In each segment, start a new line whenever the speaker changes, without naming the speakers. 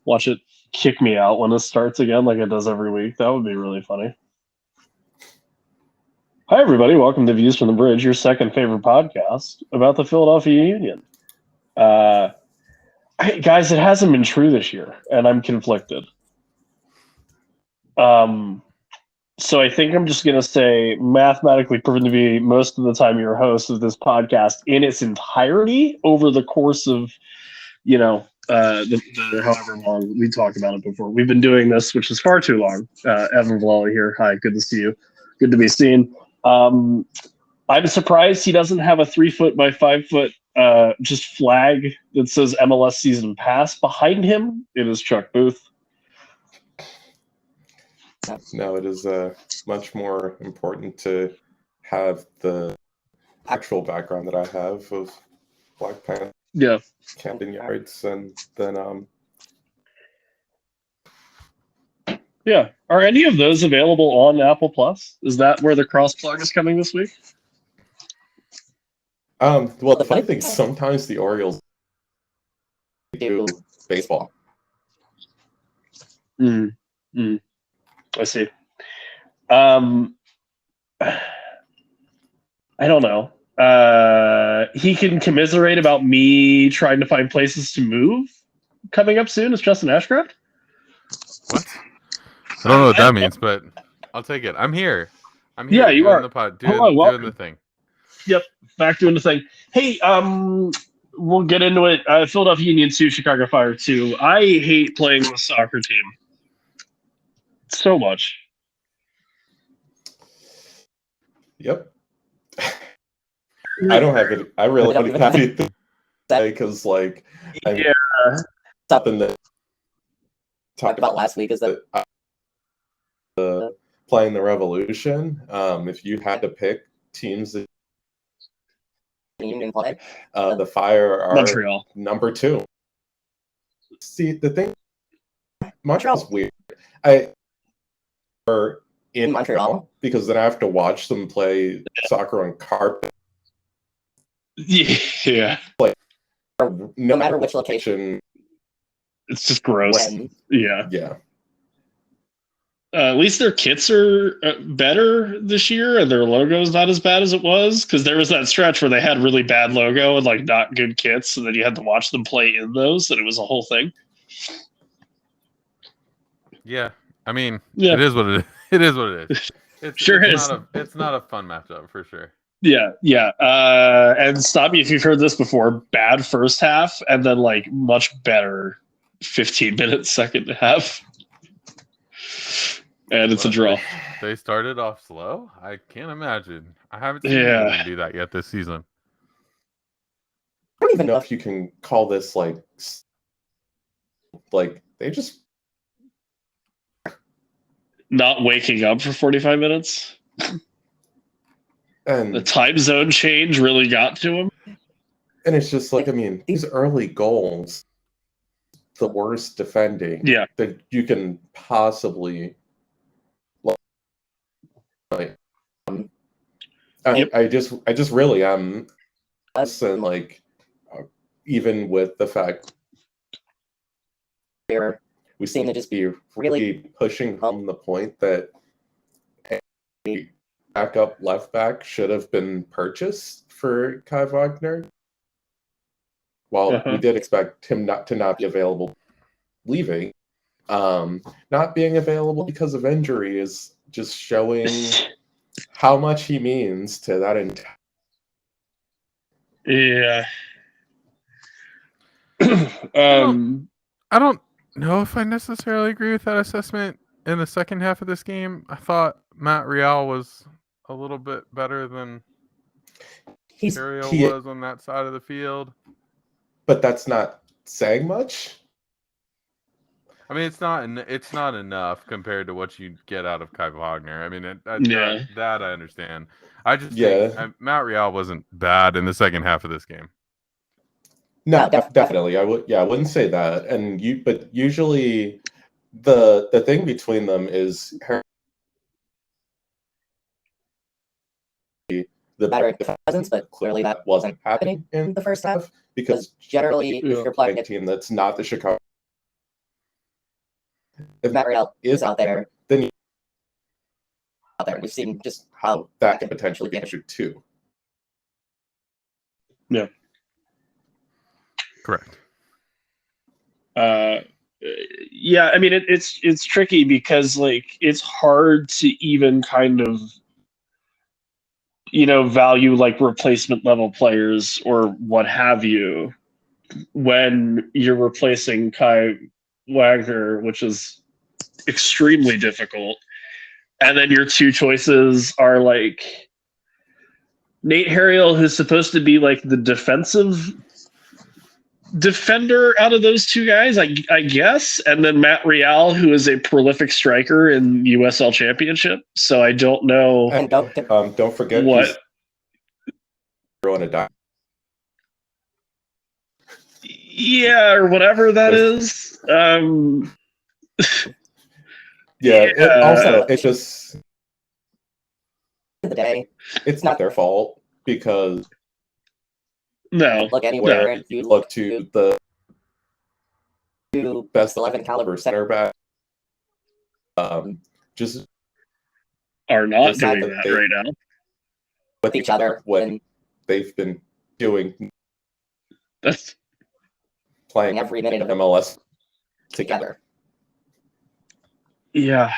Watch it kick me out when it starts again, like it does every week. That would be really funny. Hi, everybody. Welcome to Views from the Bridge, your second favorite podcast about the Philadelphia Union. Guys, it hasn't been true this year, and I'm conflicted. So I think I'm just going to say mathematically proven to be most of the time your host of this podcast in its entirety over the course of, the however long we talked about it before. We've been doing this, which is far too long. Evan Vallely here. Hi, good to see you. Good to be seen. I'm surprised he doesn't have a 3 foot by 5 foot just flag that says MLS season pass behind him. It is Chuck Booth.
No, it is much more important to have the actual background that I have of Black Panther, Camden Yards, and then
Yeah. Are any of those available on Apple Plus? Is that where the cross plug is coming this week?
Well, the funny thing is sometimes the Orioles do baseball.
I see. I don't know. He can commiserate about me trying to find places to move coming up soon as Justin Ashcraft.
What? I don't know what that means, but I'll take it. I'm here.
Yeah, you are.
The pod,
doing
the thing.
Yep, back doing the thing. Hey, we'll get into it. Philadelphia Union 2, Chicago Fire 2. I hate playing with a soccer team so much.
Yep. I don't have it. I really don't have anything to say because, something that talked about last week is that playing the Revolution. If you had to pick teams that Union play, the Fire are
Montreal
number 2. See, the thing, Montreal's weird. Or in Montreal because then I have to watch them play soccer on carpet.
Yeah.
Like, no matter which location.
It's just gross. Yeah.
Yeah.
At least their kits are better this year, and their logo is not as bad as it was. Because there was that stretch where they had really bad logo and not good kits, and then you had to watch them play in those, and it was a whole thing.
Yeah, I mean, it is what it is. It is what it is. It's not a fun matchup for sure.
Yeah. And stop me if you've heard this before. Bad first half, and then much better 15-minute second half. And it's a draw.
They started off slow? I can't imagine. I haven't seen them do that yet this season.
I don't even know if you can call this they just
not waking up for 45 minutes.
And
the time zone change really got to him.
And it's just these early goals, the worst defending that you can possibly I just really am and even with the fact here we seem to just be really pushing home the point that a backup left back should have been purchased for Kai Wagner. While we did expect him not be available leaving, not being available because of injury is just showing how much he means to that entire.
Yeah.
I don't know if I necessarily agree with that assessment. In the second half of this game, I thought Matt Real was a little bit better than Carriel was on that side of the field.
But that's not saying much.
I mean, it's not enough compared to what you get out of Kai Wagner. I mean, that I understand. I just think Matt Real wasn't bad in the second half of this game.
No, definitely. I wouldn't say that. But usually the thing between them is the better presence, but clearly that wasn't happening in the first half because generally if you're playing a team that's not the Chicago, if Matt Riel is out there, then out there. We've seen just how that can potentially be an issue too.
Yeah.
Correct.
Yeah, I mean it's tricky because like it's hard to even kind of value like replacement level players or what have you when you're replacing Kai Wagner, which is extremely difficult. And then your two choices are like Nate Harriel, who's supposed to be like the defensive defender out of those two guys, I guess, and then Matt Rial, who is a prolific striker in USL Championship. So I don't know.
And don't forget
what
on a dime.
Yeah, or whatever that is.
Yeah. Also, it's just the day. It's not their fault because look anywhere and you look to the best 11 caliber center back. Just
are not doing that right now
with each other when they've been doing
that's
playing every minute of MLS together.
Yeah.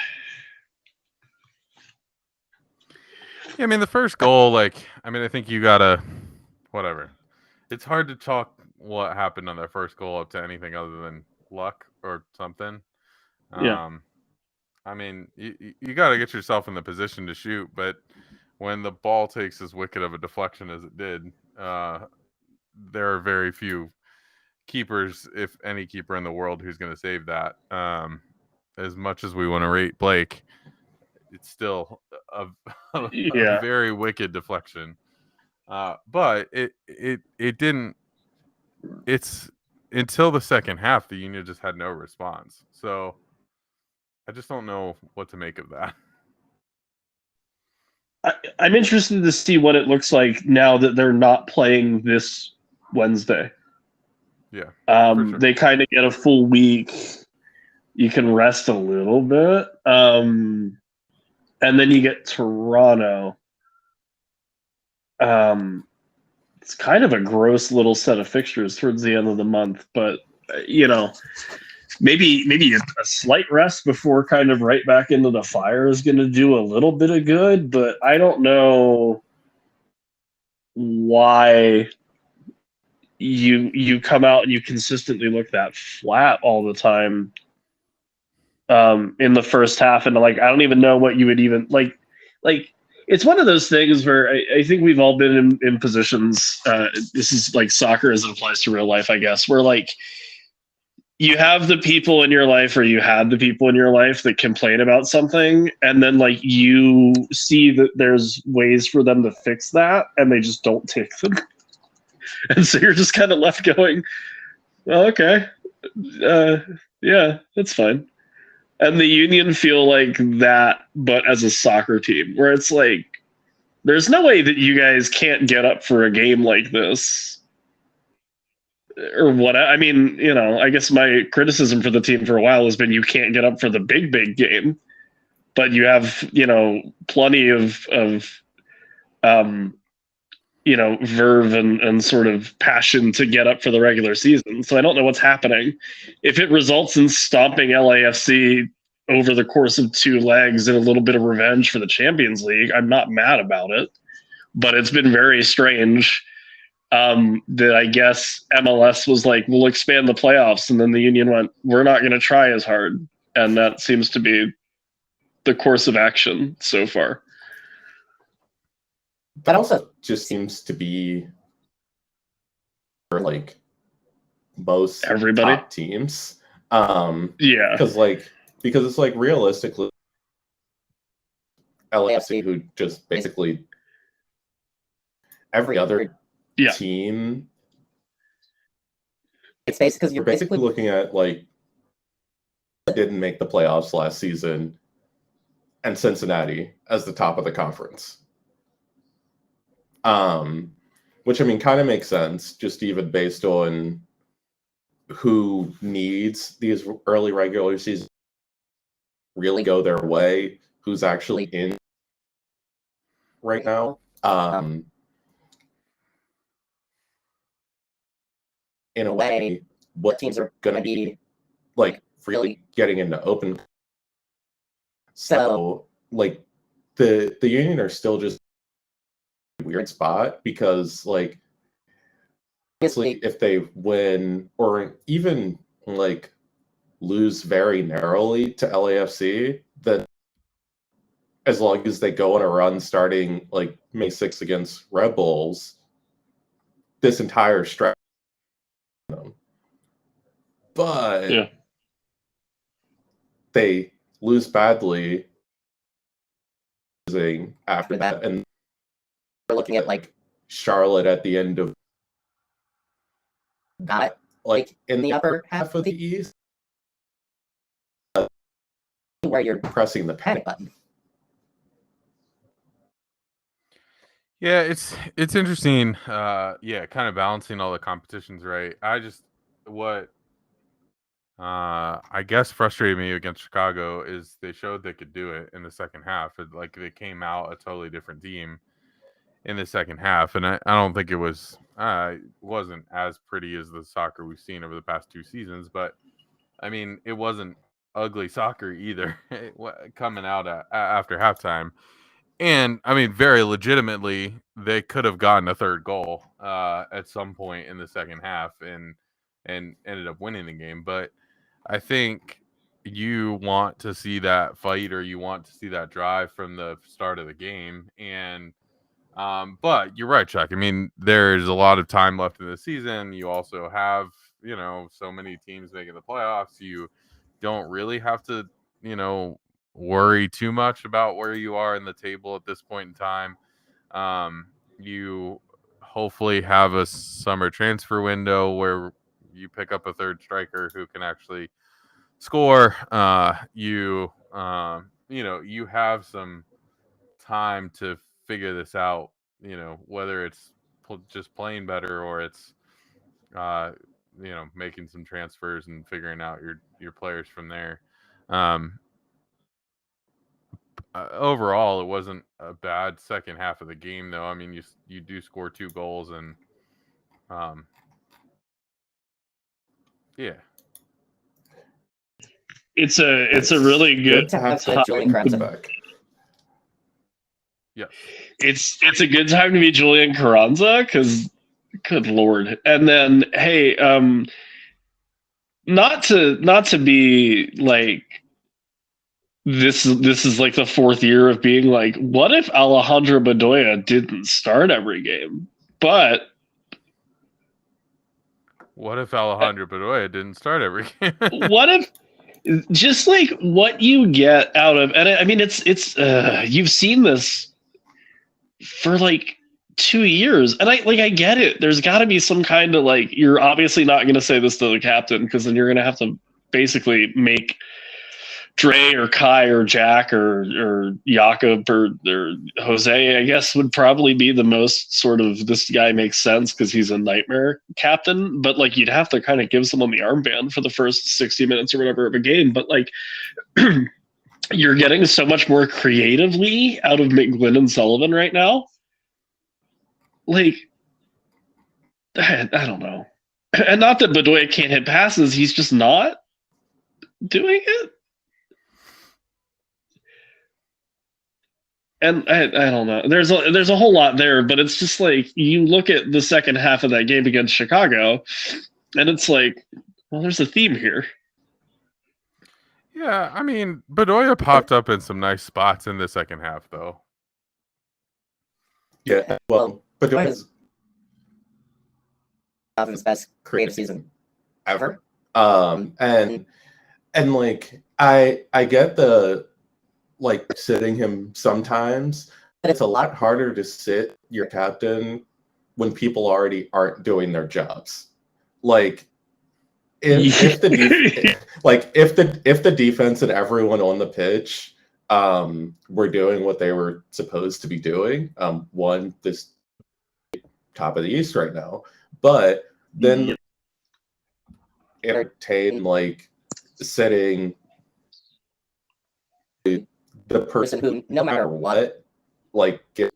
Yeah, I mean, the first goal, I think you gotta, whatever. It's hard to chalk what happened on their first goal up to anything other than luck or something.
Yeah.
I mean, you got to get yourself in the position to shoot, but when the ball takes as wicked of a deflection as it did, there are very few keepers, if any keeper in the world, who's going to save that. As much as we want to rate Blake, it's still a very wicked deflection. But it didn't. It's until the second half, the Union just had no response. So I just don't know what to make of that.
I'm interested to see what it looks like now that they're not playing this Wednesday.
Yeah.
Sure. They kind of get a full week. You can rest a little bit. And then you get Toronto. It's kind of a gross little set of fixtures towards the end of the month, but maybe a slight rest before kind of right back into the fire is going to do a little bit of good, but I don't know why you come out and you consistently look that flat all the time in the first half, and I don't even know what you would even like it's one of those things where I think we've all been in positions, this is like soccer as it applies to real life, I guess, where you have the people in your life, or you had the people in your life that complain about something, and then you see that there's ways for them to fix that, and they just don't take them. And so you're just kind of left going, oh, okay, yeah, that's fine. And the Union feel like that, but as a soccer team, where it's there's no way that you guys can't get up for a game like this. Or what? I mean, I guess my criticism for the team for a while has been you can't get up for the big game, but you have, plenty of verve and sort of passion to get up for the regular season. So I don't know what's happening. If it results in stomping LAFC over the course of 2 legs and a little bit of revenge for the Champions League, I'm not mad about it, but it's been very strange that I guess MLS was like, we'll expand the playoffs. And then the Union went, we're not going to try as hard. And that seems to be the course of action so far.
That also just seems to be for most
everybody
top teams.
Yeah.
Because it's realistically LAFC, who just basically every other team. It's basically you're basically looking at didn't make the playoffs last season, and Cincinnati as the top of the conference. Which kind of makes sense, just even based on who needs these early regular season really go their way, who's actually in right now. In a way, what teams are going to be like really getting into open. So like the Union are still just a weird spot because like obviously if they win or even like lose very narrowly to LAFC, then as long as they go on a run starting like May 6th against Red Bulls, this entire stretch. But
yeah.
they lose badly after that, and we're looking at like Charlotte at the end of that, like in the upper half of the East, where you're pressing the panic button.
Yeah, it's interesting. Yeah, kind of balancing all the competitions, right? I guess frustrated me against Chicago is they showed they could do it in the second half. Like they came out a totally different team in the second half, and I don't think it wasn't as pretty as the soccer we've seen over the past 2 seasons, but I mean it wasn't ugly soccer either coming out after halftime. And I mean, very legitimately, they could have gotten a third goal at some point in the second half and ended up winning the game. But I think you want to see that fight or you want to see that drive from the start of the game. And but you're right, Chuck. I mean, there's a lot of time left in the season. You also have, so many teams making the playoffs. You don't really have to, worry too much about where you are in the table at this point in time. You hopefully have a summer transfer window where you pick up a third striker who can actually score. You have some time to figure this out, whether it's just playing better or it's making some transfers and figuring out your players from there. Overall, it wasn't a bad second half of the game, though. I mean, you do score 2 goals, and yeah,
It's a really good
to have Julian back.
Yeah,
it's a good time to be Julian Carranza because, good lord. And then hey, not to be like this is like the 4th year of being like, what if Alejandro Bedoya didn't start every game? But
what if Alejandro Bedoya didn't start every game?
What if just like what you get out of, and I mean it's you've seen this for like 2 years, and I get it. There's got to be some kind of like, you're obviously not going to say this to the captain because then you're going to have to basically make Dre or Kai or Jack or Jakob or Jose, I guess, would probably be the most sort of, this guy makes sense because he's a nightmare captain. But like, you'd have to kind of give someone the armband for the first 60 minutes or whatever of a game. But like, you're getting so much more creatively out of McGlynn and Sullivan right now. Like, I don't know. And not that Bedoya can't hit passes, he's just not doing it. And I don't know. There's a whole lot there, but it's just like, you look at the second half of that game against Chicago, and it's like, well, there's a theme here.
Yeah, I mean, Bedoya popped up in some nice spots in the second half, though.
Yeah, well, Bedoya's of his best creative season ever. And like I get the like sitting him sometimes, but it's a lot harder to sit your captain when people already aren't doing their jobs. Like if the defense and everyone on the pitch were doing what they were supposed to be doing, this top of the East right now, but then entertain like sitting the person who, no matter what, like, get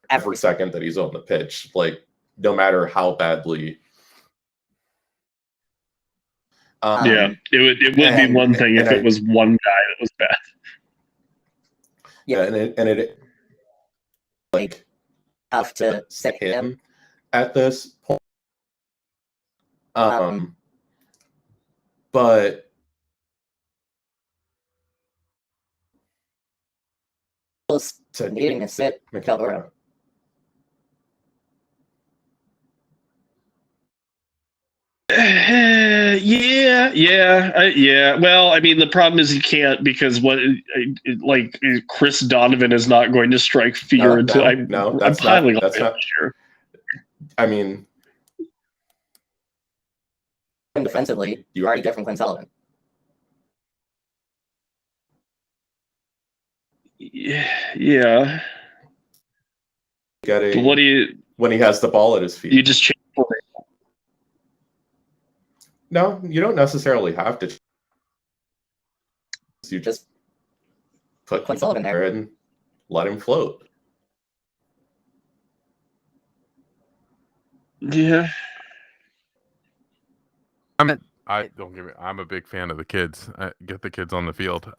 every second that he's on the pitch, like, no matter how badly.
Yeah, it would be one thing if it was one guy that was bad.
Yeah, and it like have to sit him at this point. But to needing to sit Mikel Ura.
Yeah. Well, I mean, the problem is he can't because like Chris Donovan is not going to strike fear until I'm piling on him sure.
I mean, defensively, you already get from Clint Sullivan.
Yeah.
But what do you when he has the ball at his feet?
You just change for it.
No, you don't necessarily have to. You just put Clint Sullivan there and let him float.
Yeah.
I'm a big fan of the kids. Get the kids on the field.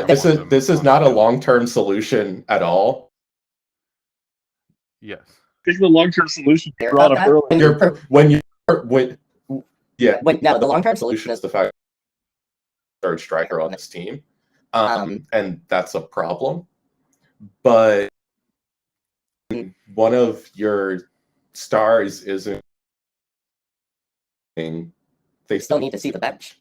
This is not a long-term solution at all.
Yes.
I think the long-term solution brought up earlier.
The long-term solution is the fact third striker on this team, and that's a problem. But one of your stars isn't. They still need to see the bench.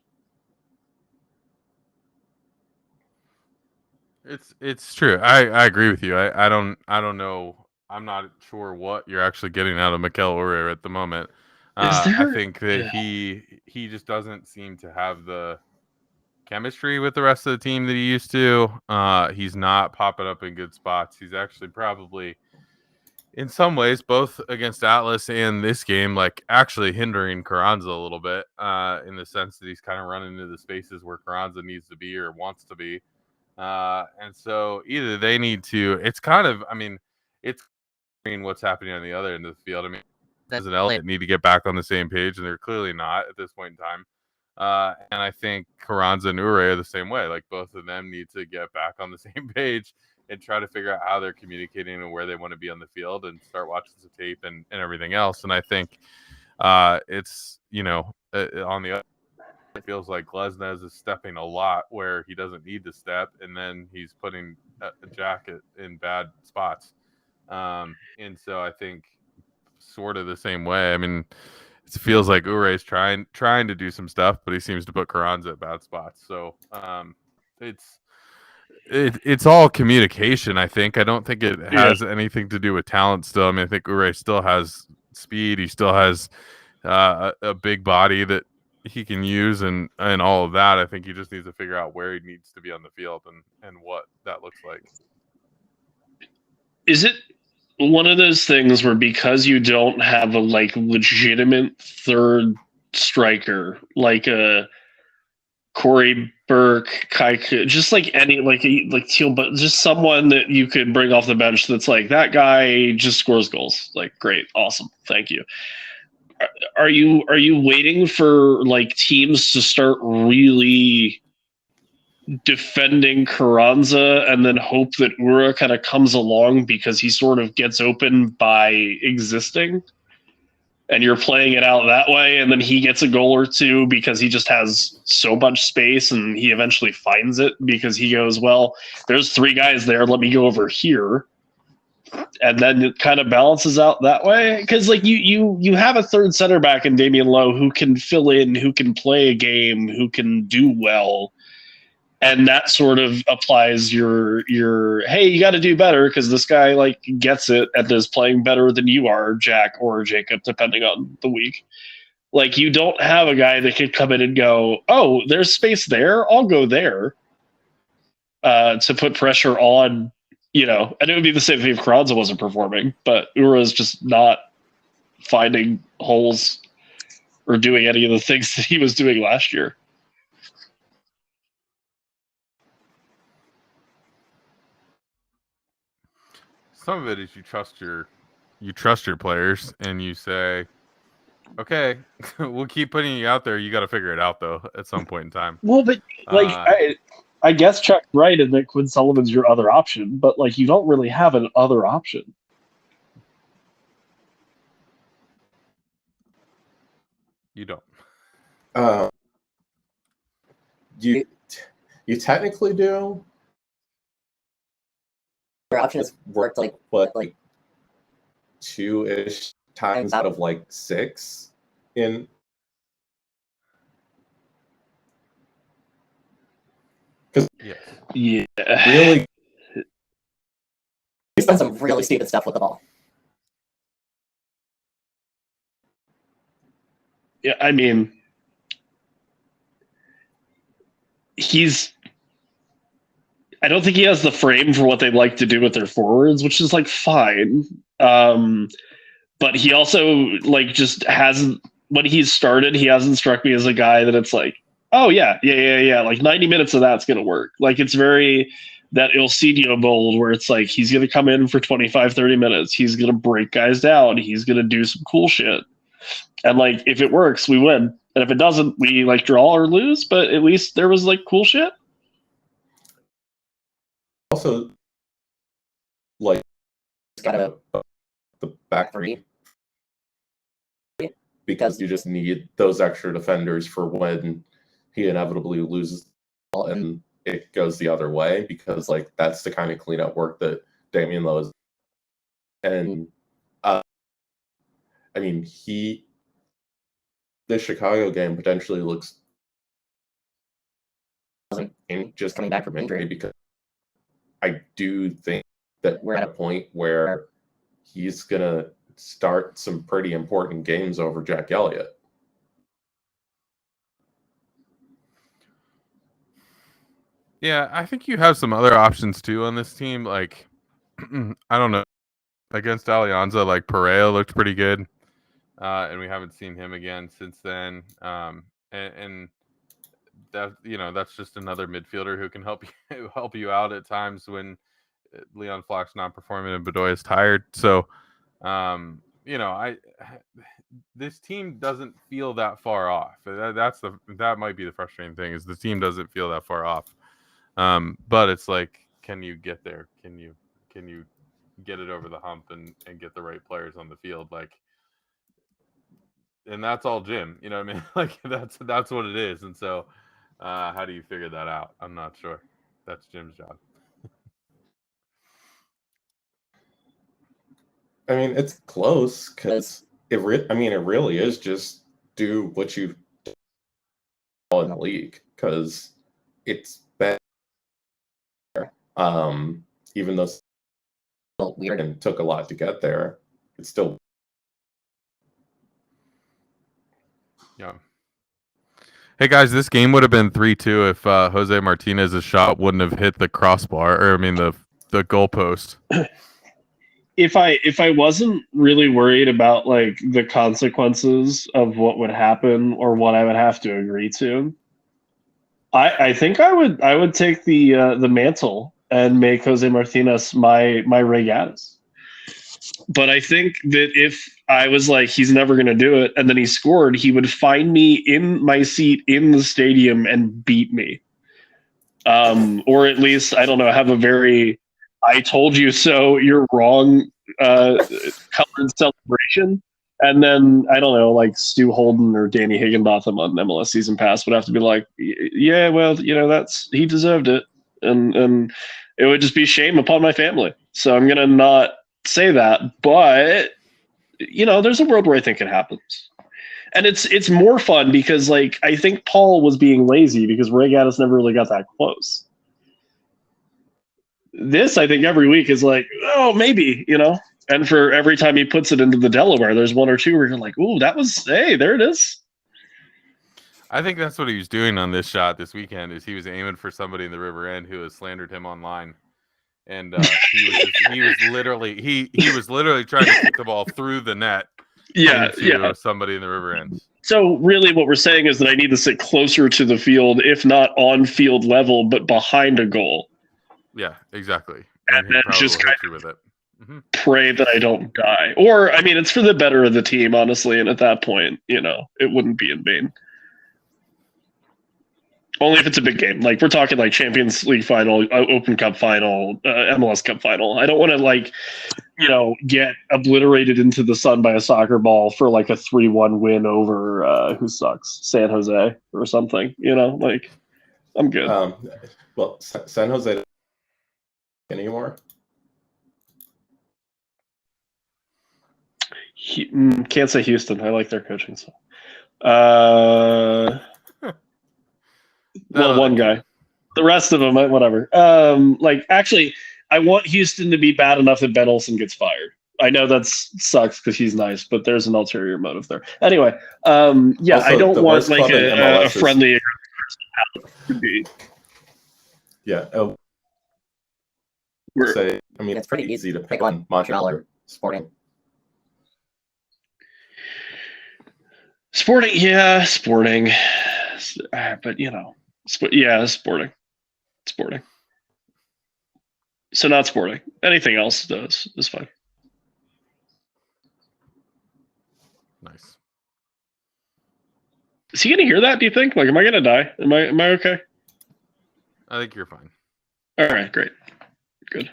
It's true. I agree with you. I don't know. I'm not sure what you're actually getting out of Mikel Ura at the moment. I think that he just doesn't seem to have the chemistry with the rest of the team that he used to. He's not popping up in good spots. He's actually probably, in some ways, both against Atlas and this game, like actually hindering Carranza a little bit, in the sense that he's kind of running into the spaces where Carranza needs to be or wants to be. And so either they need to, it's kind of, I mean, it's what's happening on the other end of the field. I mean, as an Elliott need to get back on the same page, and they're clearly not at this point in time. And I think Carranza and Ure are the same way. Like both of them need to get back on the same page and try to figure out how they're communicating and where they want to be on the field and start watching some tape and everything else. And I think it's, on the other, it feels like Glesnes is stepping a lot where he doesn't need to step, and then he's putting a jacket in bad spots. And so I think sort of the same way. I mean, it feels like Ure's trying to do some stuff, but he seems to put Carranza at bad spots. So it's all communication, I think. I don't think it has anything to do with talent still. I mean, I think Ure still has speed. He still has a big body that he can use and all of that. I think he just needs to figure out where he needs to be on the field and what that looks like.
Is it one of those things where because you don't have a legitimate third striker, like a Corey Burke, just like any like Teal, but just someone that you could bring off the bench that's like that guy just scores goals. Like great, awesome, thank you. Are you waiting for teams to start really defending Carranza and then hope that Ura kind of comes along because he sort of gets open by existing, and you're playing it out that way, and then he gets a goal or two because he just has so much space and he eventually finds it because he goes, well, there's three guys there, let me go over here. And then it kind of balances out that way. Because you have a third center back in Damian Lowe who can fill in, who can play a game, who can do well. And that sort of applies your hey, you got to do better because this guy gets it and is playing better than you are, Jack or Jacob, depending on the week. You don't have a guy that can come in and go, oh, there's space there, I'll go there, to put pressure on. And it would be the same thing if Carranza wasn't performing, but Ura's just not finding holes or doing any of the things that he was doing last year.
some of it is you trust your players, and you say, okay, we'll keep putting you out there. You got to figure it out though at some point in time.
Well, but like I guess Chuck's right in that Quinn Sullivan's your other option, but like you don't really have an other option.
You don't.
You technically do.
Your option has worked like
2-ish times out of like 6 in. Because
yeah,
really,
he's done some really stupid stuff with the ball.
Yeah, I mean, I don't think he has the frame for what they'd like to do with their forwards, which is like fine. But he also like just hasn't, when he's started, he hasn't struck me as a guy that it's like, oh yeah. Like 90 minutes of that's going to work. Like it's very that Ilsinho mold where it's like, he's going to come in for 25, 30 minutes. He's going to break guys down. He's going to do some cool shit. And like, if it works, we win. And if it doesn't, we like draw or lose, but at least there was like cool shit.
Also, like,
It's got
the back three, because you just need those extra defenders for when he inevitably loses the ball and it goes the other way, because like that's the kind of cleanup work that Damian Lowe is. And I mean, this Chicago game potentially looks just
coming back from injury,
because I do think that we're at a point where he's going to start some pretty important games over Jack Elliott.
Yeah, I think you have some other options too on this team. Like, I don't know, against Alianza, like Pereira looked pretty good, and we haven't seen him again since then. And that, you know, that's just another midfielder who can help you out at times when Leon Flock's not performing and Bedoya is tired. So, you know, this team doesn't feel that far off. That might be the frustrating thing, is the team doesn't feel that far off. But it's like, can you get there? Can you get it over the hump and get the right players on the field? Like, and that's all Jim, you know what I mean? Like that's what it is. And so, how do you figure that out? I'm not sure. That's Jim's job.
I mean, it's close because it really is just do what you do in the league, because it's better. Even though it's weird and took a lot to get there, it's still.
Yeah. Hey guys, this game would have been 3-2 if Jose Martinez's shot wouldn't have hit the crossbar, or I mean the goalpost.
If I wasn't really worried about like the consequences of what would happen or what I would have to agree to, I think I would take the mantle and make Jose Martinez my Regatas. But I think that if I was like, he's never going to do it, and then he scored, he would find me in my seat in the stadium and beat me. Or at least, I don't know, have a very I told you so, you're wrong colored celebration. And then, I don't know, like Stu Holden or Danny Higginbotham on MLS Season Pass would have to be like, yeah, well, you know, he deserved it. And it would just be shame upon my family. So I'm going to not say that. But, you know, there's a world where I think it happens. And it's more fun because, like, I think Paul was being lazy because Ray Gaddis never really got that close. This, I think, every week is like, oh, maybe, you know. And for every time he puts it into the Delaware, there's one or two where you're like, ooh, hey, there it is.
I think that's what he was doing on this shot this weekend, is he was aiming for somebody in the River End who has slandered him online. And he was literally trying to kick the ball through the net into somebody in the River End.
So really what we're saying is that I need to sit closer to the field, if not on field level, but behind a goal.
Yeah, exactly.
And then just
kind of with it.
pray that I don't die. Or, I mean, it's for the better of the team, honestly. And at that point, it wouldn't be in vain. Only if it's a big game. Like, we're talking like Champions League final, Open Cup final, MLS Cup final. I don't want to get obliterated into the sun by a soccer ball for like a 3-1 win over who sucks, San Jose or something. I'm good.
Well, San Jose anymore.
Can't say Houston. I like their coaching. So, one guy. The rest of them, whatever. Actually, I want Houston to be bad enough that Ben Olsen gets fired. I know that sucks because he's nice, but there's an ulterior motive there. Anyway, also, I don't want like a friendly to be.
Yeah.
It's pretty easy to pick on Montreal or Sporting.
Sporting. But Sporting. So not Sporting. Anything else is fine.
Nice.
Is he gonna hear that? Do you think? Like, am I gonna die? Am I okay?
I think you're fine.
All right, great, good.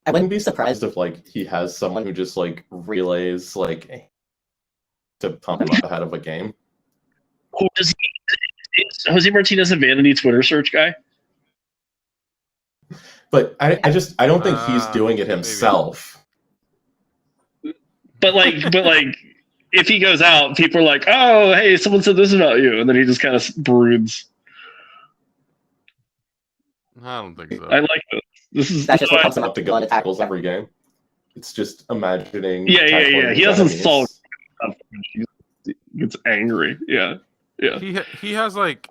I wouldn't be surprised
if like he has someone who just like relays like to pump him up ahead of a game.
Who does he? Is Jose Martinez a vanity Twitter search guy?
But I don't think he's doing it himself.
But like, if he goes out, people are like, "Oh, hey, someone said this about you," and then he just kind of broods.
I don't think so.
I like this. This is
that's just what comes
up to go tackles every game. It's just imagining.
Yeah. He doesn't solve stuff. He gets angry. Yeah.
He has like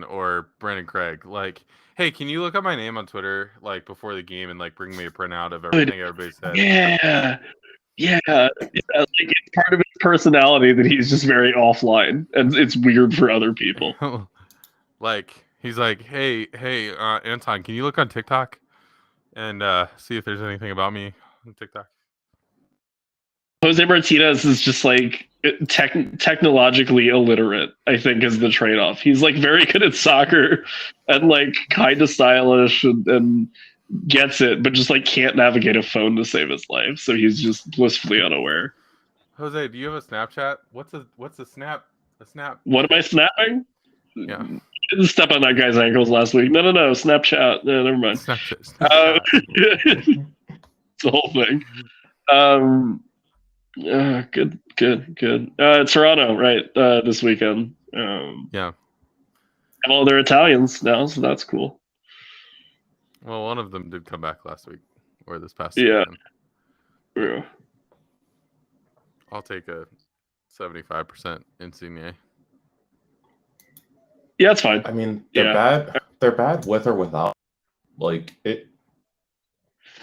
or Brandon Craig. Like, hey, can you look up my name on Twitter like before the game and like bring me a printout of everything everybody said?
Yeah. Like, it's part of his personality that he's just very offline, and it's weird for other people.
Like, he's like, hey, Anton, can you look on TikTok and see if there's anything about me on TikTok?
Jose Martinez is just like technologically illiterate, I think, is the trade-off. He's like very good at soccer and like kind of stylish and gets it, but just like can't navigate a phone to save his life. So he's just blissfully unaware.
Jose, do you have a Snapchat? What's a snap? A snap?
What am I snapping?
Yeah.
Didn't step on that guy's ankles last week. No. Snapchat. No, never mind.
Snapchat.
It's the whole thing. Good. Toronto, right? This weekend.
Yeah.
Well, they're Italians now, so that's cool.
Well, one of them did come back last week or this past
weekend.
Yeah. I'll take a 75% Insigne.
Yeah, that's fine.
I mean, they're bad. They're bad with or without. Like it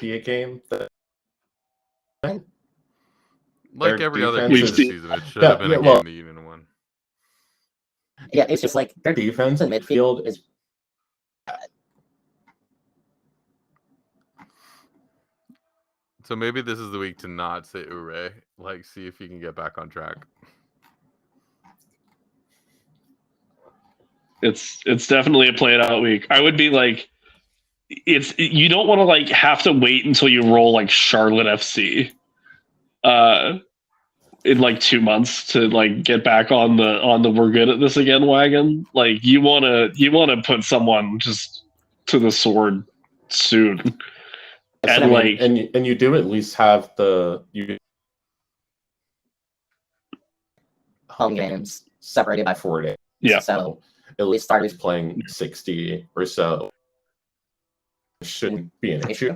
be a game that.
Like every other game this season, it should have been a game that you didn't win.
Yeah, it's just like
their defense in midfield is bad.
So maybe this is the week to not say Ure. Like, see if you can get back on track.
It's definitely a play it out week. I would be like, you don't want to like have to wait until you roll like Charlotte FC, in like 2 months to like get back on the we're good at this again wagon. Like you want to put someone just to the sword soon.
And you do at least have the
home games separated by 4 days.
Yeah.
So
at least starters playing 60 or so shouldn't be an issue.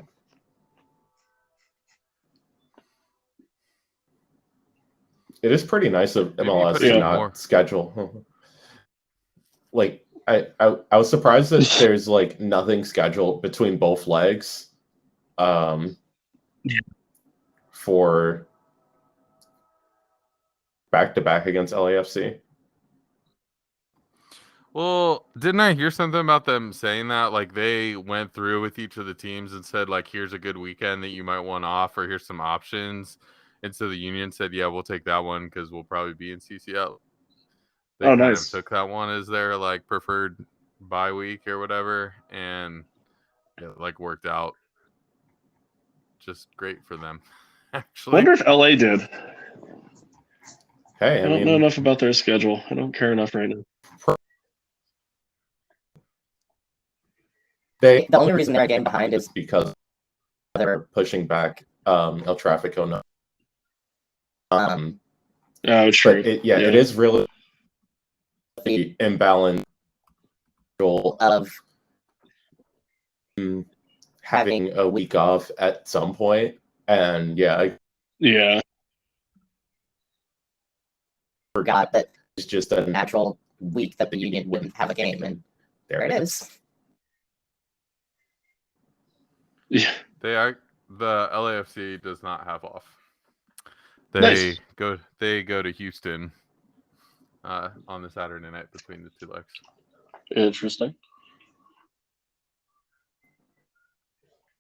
It is pretty nice of MLS to not schedule. Like I was surprised that there's like nothing scheduled between both legs. For back-to-back against LAFC.
Well, didn't I hear something about them saying that? Like they went through with each of the teams and said, like, here's a good weekend that you might want off, or here's some options. And so the union said, yeah, we'll take that one because we'll probably be in CCL. They kind of took that one as their like preferred bye week or whatever, and it like worked out just great for them. Actually,
I wonder if LA did.
Hey,
I don't know enough about their schedule. I don't care enough right now.
The only reason they're getting behind is
because they're pushing back El Tráfico. No.
Oh, true.
It is really the imbalance
of
having a week off at some point, and
forgot that it's just a natural week that the union wouldn't have a game, and there it is.
Yeah,
the LAFC does not have off. They go to Houston on the Saturday night between the two legs.
Interesting.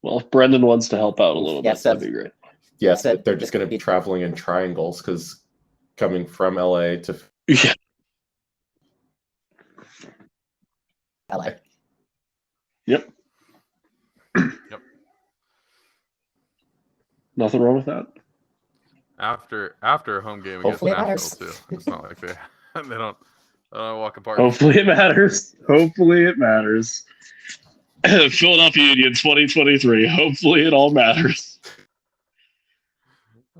Well, if Brendan wants to help out a little bit, that'd be great.
Yes, they're just going to be traveling in triangles because coming from LA to
LA.
Yep. Nothing wrong with that.
After a home game against Nashville too. It's not like they don't walk apart.
Hopefully it matters. Philadelphia Union 2023. Hopefully it all matters.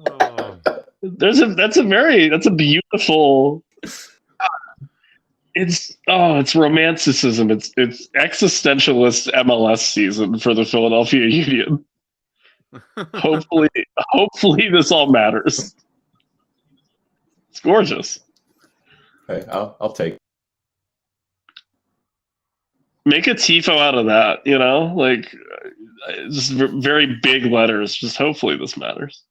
Oh.
That's a beautiful. It's romanticism. It's existentialist MLS season for the Philadelphia Union. Hopefully this all matters. It's gorgeous.
Hey, I'll take.
Make a tifo out of that, like just very big letters. Just hopefully this matters.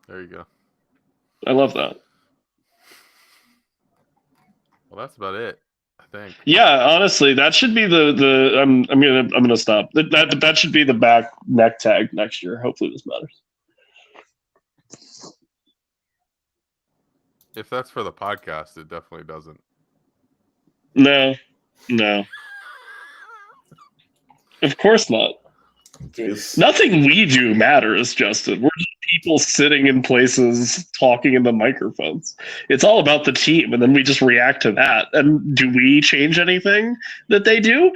There you go.
I love that.
Well, that's about it, I think.
Yeah, honestly, that should be the I'm gonna stop. That should be the back neck tag next year. Hopefully this matters.
If that's for the podcast, it definitely doesn't.
No. Of course not.
Jeez.
Nothing we do matters, Justin. We're just people sitting in places talking in the microphones. It's all about the team, and then we just react to that. And do we change anything that they do?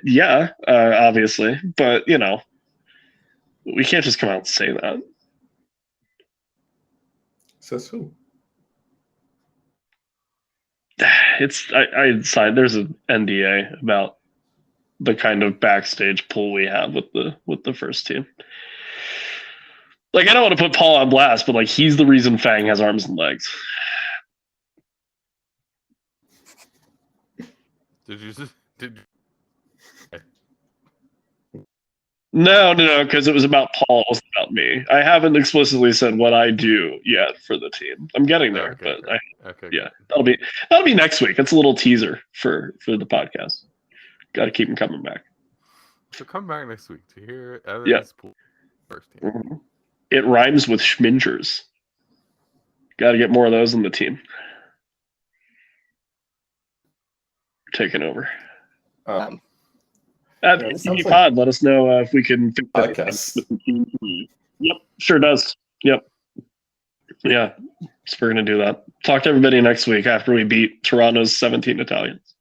Yeah, obviously. But, we can't just come out and say that.
Says who?
I signed. There's an NDA about the kind of backstage pull we have with the first team. Like, I don't want to put Paul on blast, but like he's the reason Fang has arms and legs. No, because it was about Paul, it wasn't about me. I haven't explicitly said what I do yet for the team. I'm getting there, that'll be next week. It's a little teaser for the podcast. Got to keep them coming back.
So come back next week to hear Evan's first team.
Mm-hmm. It rhymes with Schmingers. Got to get more of those in the team. Taking over. At TV Pod, let us know if we can fix
podcast.
Yep, sure does. Yep. Yeah, so we're going to do that. Talk to everybody next week after we beat Toronto's 17 Italians.